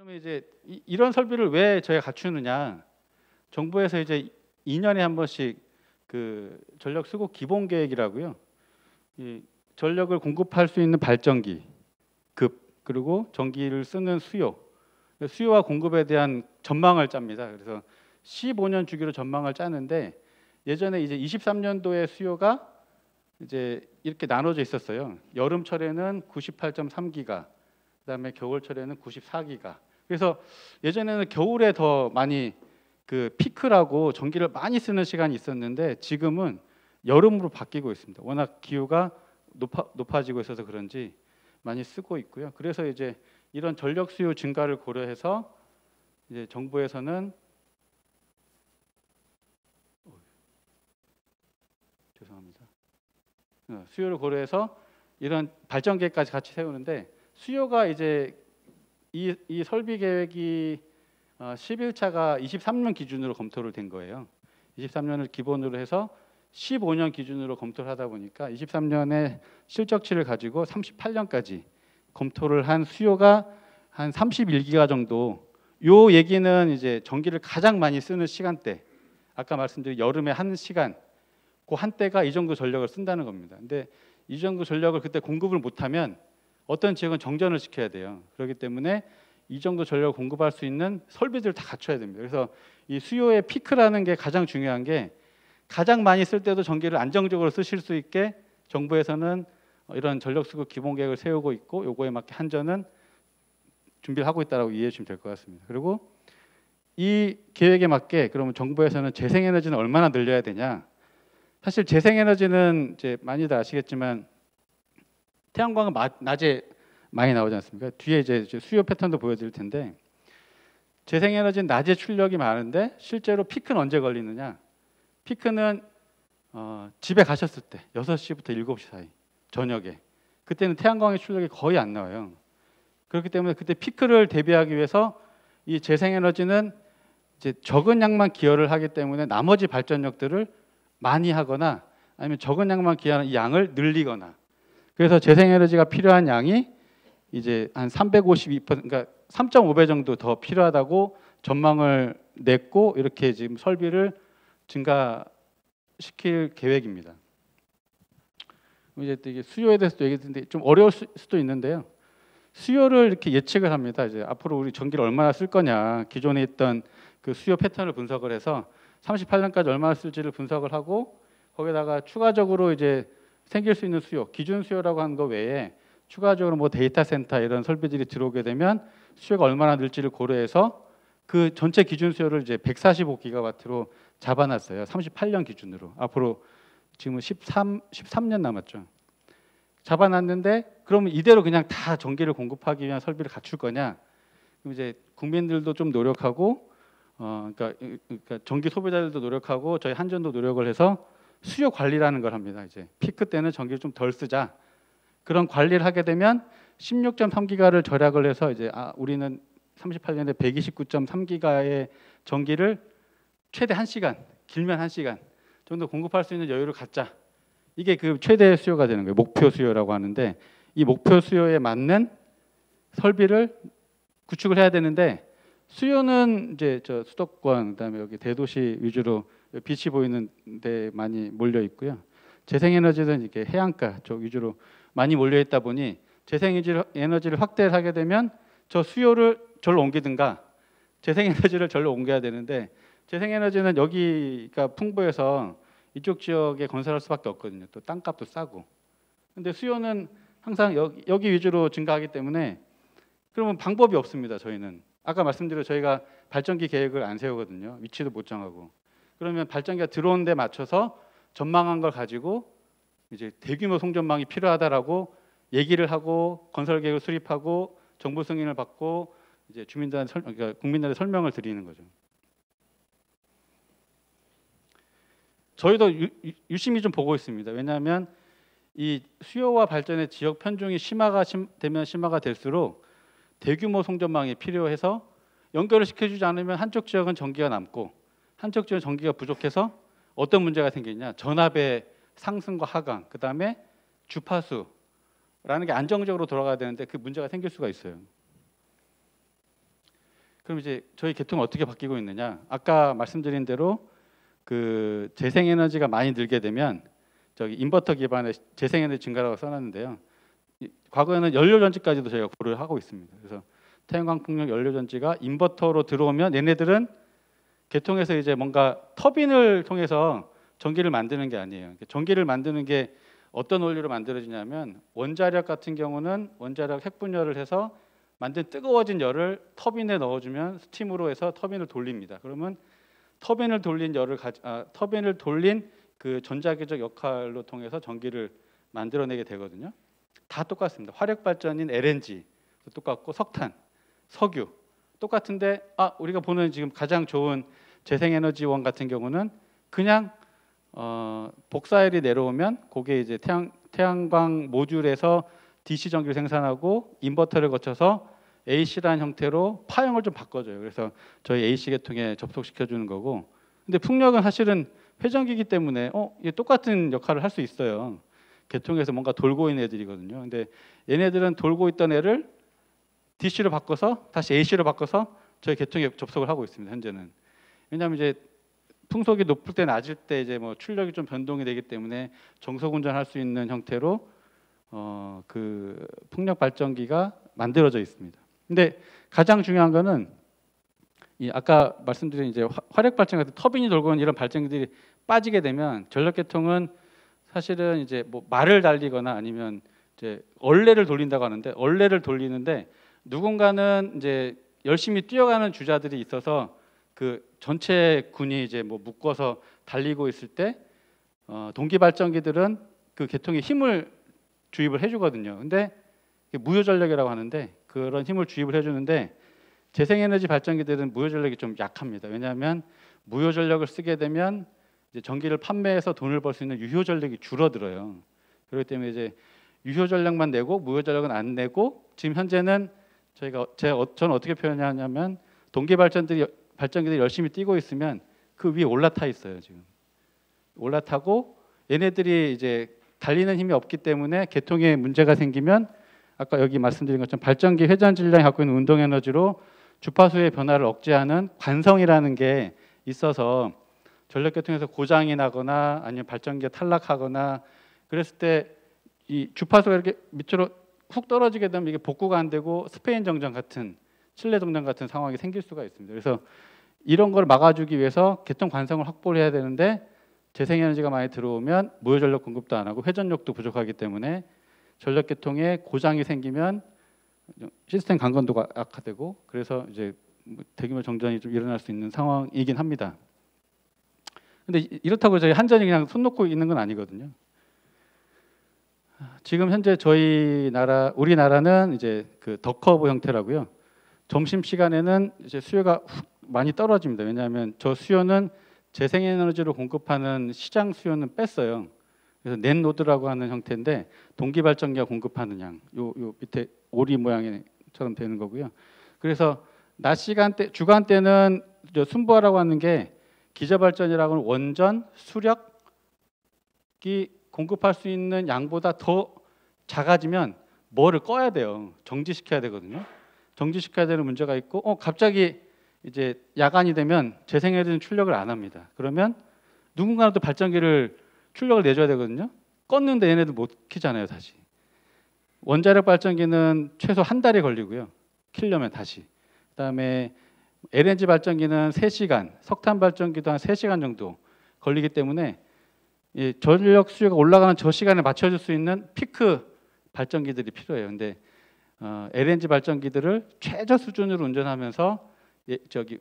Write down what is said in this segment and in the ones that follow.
그러면 이제 이런 설비를 왜 저희가 갖추느냐? 정부에서 이제 2년에 한 번씩 그 전력 수급 기본 계획이라고요. 이 전력을 공급할 수 있는 발전기 급 그리고 전기를 쓰는 수요와 공급에 대한 전망을 짭니다. 그래서 15년 주기로 전망을 짜는데 예전에 이제 23년도에 수요가 이제 이렇게 나눠져 있었어요. 여름철에는 98.3기가, 그다음에 겨울철에는 94기가. 그래서 예전에는 겨울에 더 많이 그 피크라고 전기를 많이 쓰는 시간이 있었는데 지금은 여름으로 바뀌고 있습니다. 워낙 기후가 높아지고 있어서 그런지 많이 쓰고 있고요. 그래서 이제 이런 전력 수요 증가를 고려해서 이제 정부에서는 죄송합니다. 수요를 고려해서 이런 발전계획까지 같이 세우는데 수요가 이제 이 설비 계획이 11차가 23년 기준으로 검토를 된 거예요. 23년을 기본으로 해서 15년 기준으로 검토를 하다 보니까 23년의 실적치를 가지고 38년까지 검토를 한 수요가 한 31기가 정도. 요 얘기는 이제 전기를 가장 많이 쓰는 시간대. 아까 말씀드린 여름에 한 시간, 그 한때가 이 정도 전력을 쓴다는 겁니다. 근데 이 정도 전력을 그때 공급을 못하면 어떤 지역은 정전을 시켜야 돼요. 그렇기 때문에 이 정도 전력을 공급할 수 있는 설비들을 다 갖춰야 됩니다. 그래서 이 수요의 피크라는 게 가장 중요한 게 가장 많이 쓸 때도 전기를 안정적으로 쓰실 수 있게 정부에서는 이런 전력 수급 기본 계획을 세우고 있고 요거에 맞게 한전은 준비를 하고 있다라고 이해해 주시면 될 것 같습니다. 그리고 이 계획에 맞게 그러면 정부에서는 재생에너지는 얼마나 늘려야 되냐? 사실 재생에너지는 이제 많이들 아시겠지만 태양광은 낮에 많이 나오지 않습니까? 뒤에 이제 수요 패턴도 보여드릴 텐데 재생에너지는 낮에 출력이 많은데 실제로 피크는 언제 걸리느냐? 피크는 집에 가셨을 때 6시부터 7시 사이 저녁에 그때는 태양광의 출력이 거의 안 나와요. 그렇기 때문에 그때 피크를 대비하기 위해서 이 재생에너지는 이제 적은 양만 기여를 하기 때문에 나머지 발전력들을 많이 하거나 아니면 적은 양만 기여하는 이 양을 늘리거나 그래서 재생에너지가 필요한 양이 이제 한 352%, 그러니까 3.5배 정도 더 필요하다고 전망을 냈고 이렇게 지금 설비를 증가시킬 계획입니다. 이제 이게 수요에 대해서도 얘기했는데 좀 어려울 수도 있는데요. 수요를 이렇게 예측을 합니다. 이제 앞으로 우리 전기를 얼마나 쓸 거냐, 기존에 있던 그 수요 패턴을 분석을 해서 38년까지 얼마나 쓸지를 분석을 하고 거기다가 추가적으로 이제 생길 수 있는 수요, 기준 수요라고 하는 거 외에 추가적으로 뭐 데이터 센터 이런 설비들이 들어오게 되면 수요가 얼마나 늘지를 고려해서 그 전체 기준 수요를 이제 145기가와트로 잡아놨어요. 38년 기준으로. 앞으로 지금은 13년 남았죠. 잡아놨는데 그러면 이대로 그냥 다 전기를 공급하기 위한 설비를 갖출 거냐? 그럼 이제 국민들도 좀 노력하고 그러니까 전기 소비자들도 노력하고 저희 한전도 노력을 해서 수요 관리라는 걸 합니다. 이제 피크 때는 전기를 좀 덜 쓰자. 그런 관리를 하게 되면 16.3기가를 절약을 해서 이제 우리는 38년에 129.3기가의 전기를 최대 1시간, 길면 1시간 정도 공급할 수 있는 여유를 갖자. 이게 그 최대 수요가 되는 거예요. 목표 수요라고 하는데 이 목표 수요에 맞는 설비를 구축을 해야 되는데 수요는 이제 저 수도권 그다음에 여기 대도시 위주로 빛이 보이는 데 많이 몰려 있고요. 재생에너지는 이렇게 해안가 쪽 위주로 많이 몰려 있다 보니 재생에너지를 확대를 하게 되면 저 수요를 절로 옮기든가 재생에너지를 절로 옮겨야 되는데 재생에너지는 여기가 풍부해서 이쪽 지역에 건설할 수밖에 없거든요. 또 땅값도 싸고. 근데 수요는 항상 여기 위주로 증가하기 때문에 그러면 방법이 없습니다. 저희는 아까 말씀드린 저희가 발전기 계획을 안 세우거든요. 위치도 못 정하고. 그러면 발전기가 들어온 데 맞춰서 전망한 걸 가지고 이제 대규모 송전망이 필요하다라고 얘기를 하고 건설 계획을 수립하고 정부 승인을 받고 이제 주민들한테 그러니까 국민들한테 설명을 드리는 거죠. 저희도 유심히 좀 보고 있습니다. 왜냐하면 이 수요와 발전의 지역 편중이 되면 심화가 될수록 대규모 송전망이 필요해서 연결을 시켜주지 않으면 한쪽 지역은 전기가 남고 한쪽 지역은 전기가 부족해서 어떤 문제가 생기냐? 전압의 상승과 하강, 그 다음에 주파수라는 게 안정적으로 돌아가야 되는데 그 문제가 생길 수가 있어요. 그럼 이제 저희 계통은 어떻게 바뀌고 있느냐? 아까 말씀드린 대로 그 재생에너지가 많이 늘게 되면 저기 인버터 기반의 재생에너지 증가라고 써놨는데요. 과거에는 연료전지까지도 저희가 고려를 하고 있습니다. 그래서 태양광 풍력 연료전지가 인버터로 들어오면 얘네들은 계통에서 이제 뭔가 터빈을 통해서 전기를 만드는 게 아니에요. 전기를 만드는 게 어떤 원리로 만들어지냐면 원자력 같은 경우는 원자력 핵분열을 해서 만든 뜨거워진 열을 터빈에 넣어주면 스팀으로 해서 터빈을 돌립니다. 그러면 터빈을 돌린 그 전자기적 역할로 통해서 전기를 만들어내게 되거든요. 다 똑같습니다. 화력 발전인 LNG 똑같고 석탄, 석유 똑같은데 우리가 보는 지금 가장 좋은 재생에너지원 같은 경우는 그냥 복사열이 내려오면 그게 이제 태양광 모듈에서 DC 전기를 생산하고 인버터를 거쳐서 AC라는 형태로 파형을 좀 바꿔줘요. 그래서 저희 AC 계통에 접속시켜 주는 거고. 근데 풍력은 사실은 회전기이기 때문에 이게 똑같은 역할을 할 수 있어요. 계통에서 뭔가 돌고 있는 애들이거든요. 근데 얘네들은 돌고 있던 애를 DC로 바꿔서 다시 AC로 바꿔서 저희 계통에 접속을 하고 있습니다. 현재는. 왜냐하면 이제 풍속이 높을 때 낮을 때 이제 뭐 출력이 좀 변동이 되기 때문에 정속 운전할 수 있는 형태로 그 풍력 발전기가 만들어져 있습니다. 근데 가장 중요한 거는 이 아까 말씀드린 이제 화력 발전 같은 터빈이 돌고 있는 이런 발전기들이 빠지게 되면 전력 계통은 사실은 이제 뭐 말을 달리거나 아니면 이제 얼레를 돌린다고 하는데 얼레를 돌리는데 누군가는 이제 열심히 뛰어가는 주자들이 있어서 그 전체 군이 이제 뭐 묶어서 달리고 있을 때 동기 발전기들은 그 계통에 힘을 주입을 해주거든요. 근데 무효 전력이라고 하는데 그런 힘을 주입을 해주는데 재생에너지 발전기들은 무효 전력이 좀 약합니다. 왜냐하면 무효 전력을 쓰게 되면 이제 전기를 판매해서 돈을 벌 수 있는 유효 전력이 줄어들어요. 그렇기 때문에 이제 유효 전력만 내고 무효 전력은 안 내고 지금 현재는 저는 어떻게 표현하냐면 동기 발전기들이 열심히 뛰고 있으면 그 위에 올라타 있어요. 지금 올라타고 얘네들이 이제 달리는 힘이 없기 때문에 계통에 문제가 생기면 아까 여기 말씀드린 것처럼 발전기 회전 질량이 갖고 있는 운동 에너지로 주파수의 변화를 억제하는 관성이라는 게 있어서 전력 계통에서 고장이 나거나 아니면 발전기가 탈락하거나 그랬을 때 이 주파수가 이렇게 밑으로 훅 떨어지게 되면 이게 복구가 안 되고 스페인 정전 같은 칠레 정전 같은 상황이 생길 수가 있습니다. 그래서 이런 걸 막아주기 위해서 계통 관성을 확보를 해야 되는데 재생에너지가 많이 들어오면 무효 전력 공급도 안 하고 회전력도 부족하기 때문에 전력 계통에 고장이 생기면 시스템 강건도가 악화되고 그래서 이제 대규모 정전이 좀 일어날 수 있는 상황이긴 합니다. 근데 이렇다고 저희 한전이 그냥 손 놓고 있는 건 아니거든요. 지금 현재 우리나라는 이제 그 덕커브 형태라고요. 점심 시간에는 이제 수요가 많이 떨어집니다. 왜냐하면 저 수요는 재생에너지로 공급하는 시장 수요는 뺐어요. 그래서 넷 노드라고 하는 형태인데 동기 발전기가 공급하는 양, 요 밑에 오리 모양처럼 되는 거고요. 그래서 낮 시간대, 주간대는 순부하라고 하는 게 기저발전이라고 하는 원전, 수력이 공급할 수 있는 양보다 더 작아지면 뭐를 꺼야 돼요. 정지시켜야 되거든요. 정지시켜야 되는 문제가 있고 갑자기 이제 야간이 되면 재생에너지는 출력을 안 합니다. 그러면 누군가는 또 발전기를 출력을 내줘야 되거든요. 껐는데 얘네들 못 켜잖아요. 다시. 원자력 발전기는 최소 한 달이 걸리고요. 켜려면 다시. 그다음에 LNG 발전기는 3시간, 석탄 발전기도 한 3시간 정도 걸리기 때문에 이 전력 수요가 올라가는 저 시간에 맞춰줄 수 있는 피크 발전기들이 필요해요. 근데 LNG 발전기들을 최저 수준으로 운전하면서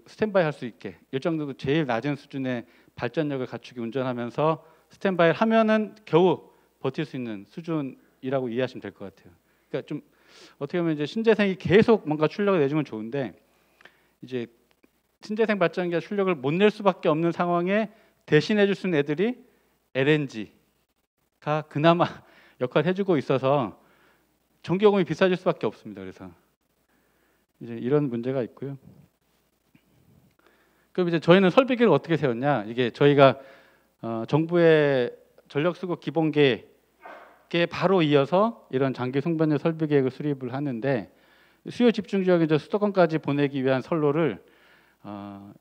스탠바이 할 수 있게 일정도 제일 낮은 수준의 발전력을 갖추게 운전하면서 스탠바이를 하면은 겨우 버틸 수 있는 수준이라고 이해하시면 될 것 같아요. 그러니까 좀 어떻게 보면 이제 신재생이 계속 뭔가 출력을 내주면 좋은데 이제 신재생 발전기가 출력을 못 낼 수밖에 없는 상황에 대신해 줄 수 있는 애들이 LNG가 그나마 역할을 해주고 있어서 전기요금이 비싸질 수밖에 없습니다. 그래서 이제 이런 문제가 있고요. 그럼 이제 저희는 설비 계획을 어떻게 세웠냐? 이게 저희가 정부의 전력 수급 기본 계획에 바로 이어서 이런 장기 송변제 설비 계획을 수립을 하는데 수요 집중 지역에 이제 수도권까지 보내기 위한 선로를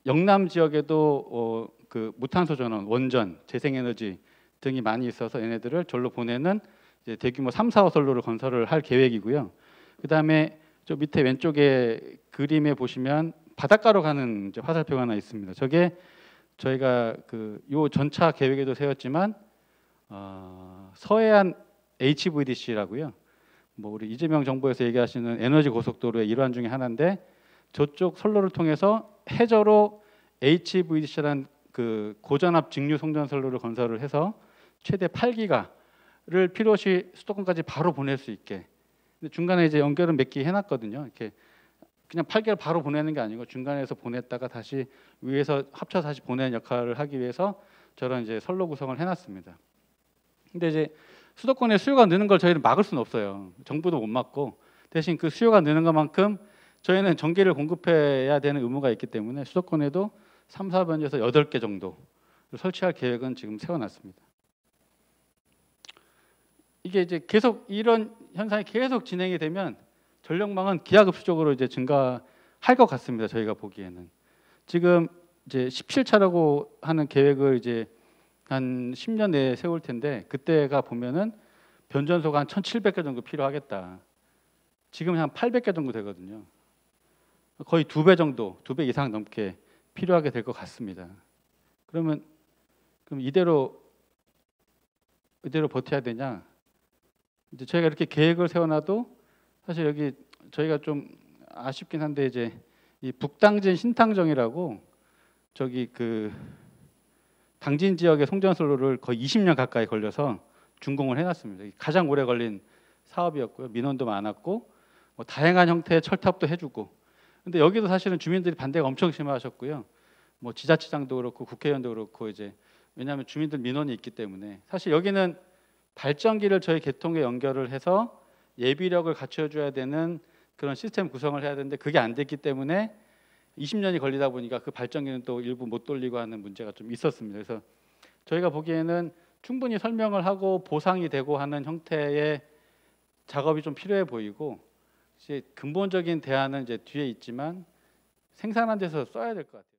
영남 지역에도 그 무탄소 전원, 원전, 재생에너지 등이 많이 있어서 얘네들을 절로 보내는 이제 대규모 3, 4호 선로를 건설을 할 계획이고요. 그다음에 저 밑에 왼쪽에 그림에 보시면 바닷가로 가는 이제 화살표가 하나 있습니다. 저게 저희가 그 요 전차 계획에도 세웠지만 서해안 HVDC라고요. 뭐 우리 이재명 정부에서 얘기하시는 에너지 고속도로의 일환 중에 하나인데 저쪽 선로를 통해서 해저로 HVDC라는 그 고전압 직류 송전 선로를 건설을 해서 최대 8기가를 필요시 수도권까지 바로 보낼 수 있게. 근데 중간에 이제 연결은 몇 개 해놨거든요. 이렇게 그냥 8개를 바로 보내는 게 아니고 중간에서 보냈다가 다시 위에서 합쳐서 다시 보내는 역할을 하기 위해서 저런 이제 선로 구성을 해놨습니다. 근데 이제 수도권의 수요가 느는 걸 저희는 막을 수는 없어요. 정부도 못 막고 대신 그 수요가 느는 것만큼 저희는 전기를 공급해야 되는 의무가 있기 때문에 수도권에도 3, 4번지에서 8개 정도 설치할 계획은 지금 세워놨습니다. 이게 이제 계속 이런 현상이 계속 진행이 되면 전력망은 기하급수적으로 이제 증가할 것 같습니다. 저희가 보기에는 지금 이제 17차라고 하는 계획을 이제 한 10년 내에 세울 텐데 그때가 보면은 변전소가 한 1,700개 정도 필요하겠다. 지금 한 800개 정도 되거든요. 거의 2배 정도, 2배 이상 넘게 필요하게 될 것 같습니다. 그럼 이대로 버텨야 되냐? 이제 저희가 이렇게 계획을 세워놔도 사실 여기 저희가 좀 아쉽긴 한데 이제 이 북당진 신당정이라고 저기 그 당진 지역의 송전선로를 거의 20년 가까이 걸려서 준공을 해놨습니다. 가장 오래 걸린 사업이었고요. 민원도 많았고 뭐 다양한 형태의 철탑도 해주고. 근데 여기도 사실은 주민들이 반대가 엄청 심하셨고요. 뭐 지자체장도 그렇고 국회의원도 그렇고 이제 왜냐하면 주민들 민원이 있기 때문에 사실 여기는 발전기를 저희 계통에 연결을 해서 예비력을 갖춰줘야 되는 그런 시스템 구성을 해야 되는데 그게 안 됐기 때문에 20년이 걸리다 보니까 그 발전기는 또 일부 못 돌리고 하는 문제가 좀 있었습니다. 그래서 저희가 보기에는 충분히 설명을 하고 보상이 되고 하는 형태의 작업이 좀 필요해 보이고 이제 근본적인 대안은 이제 뒤에 있지만 생산한 데서 써야 될 것 같아요.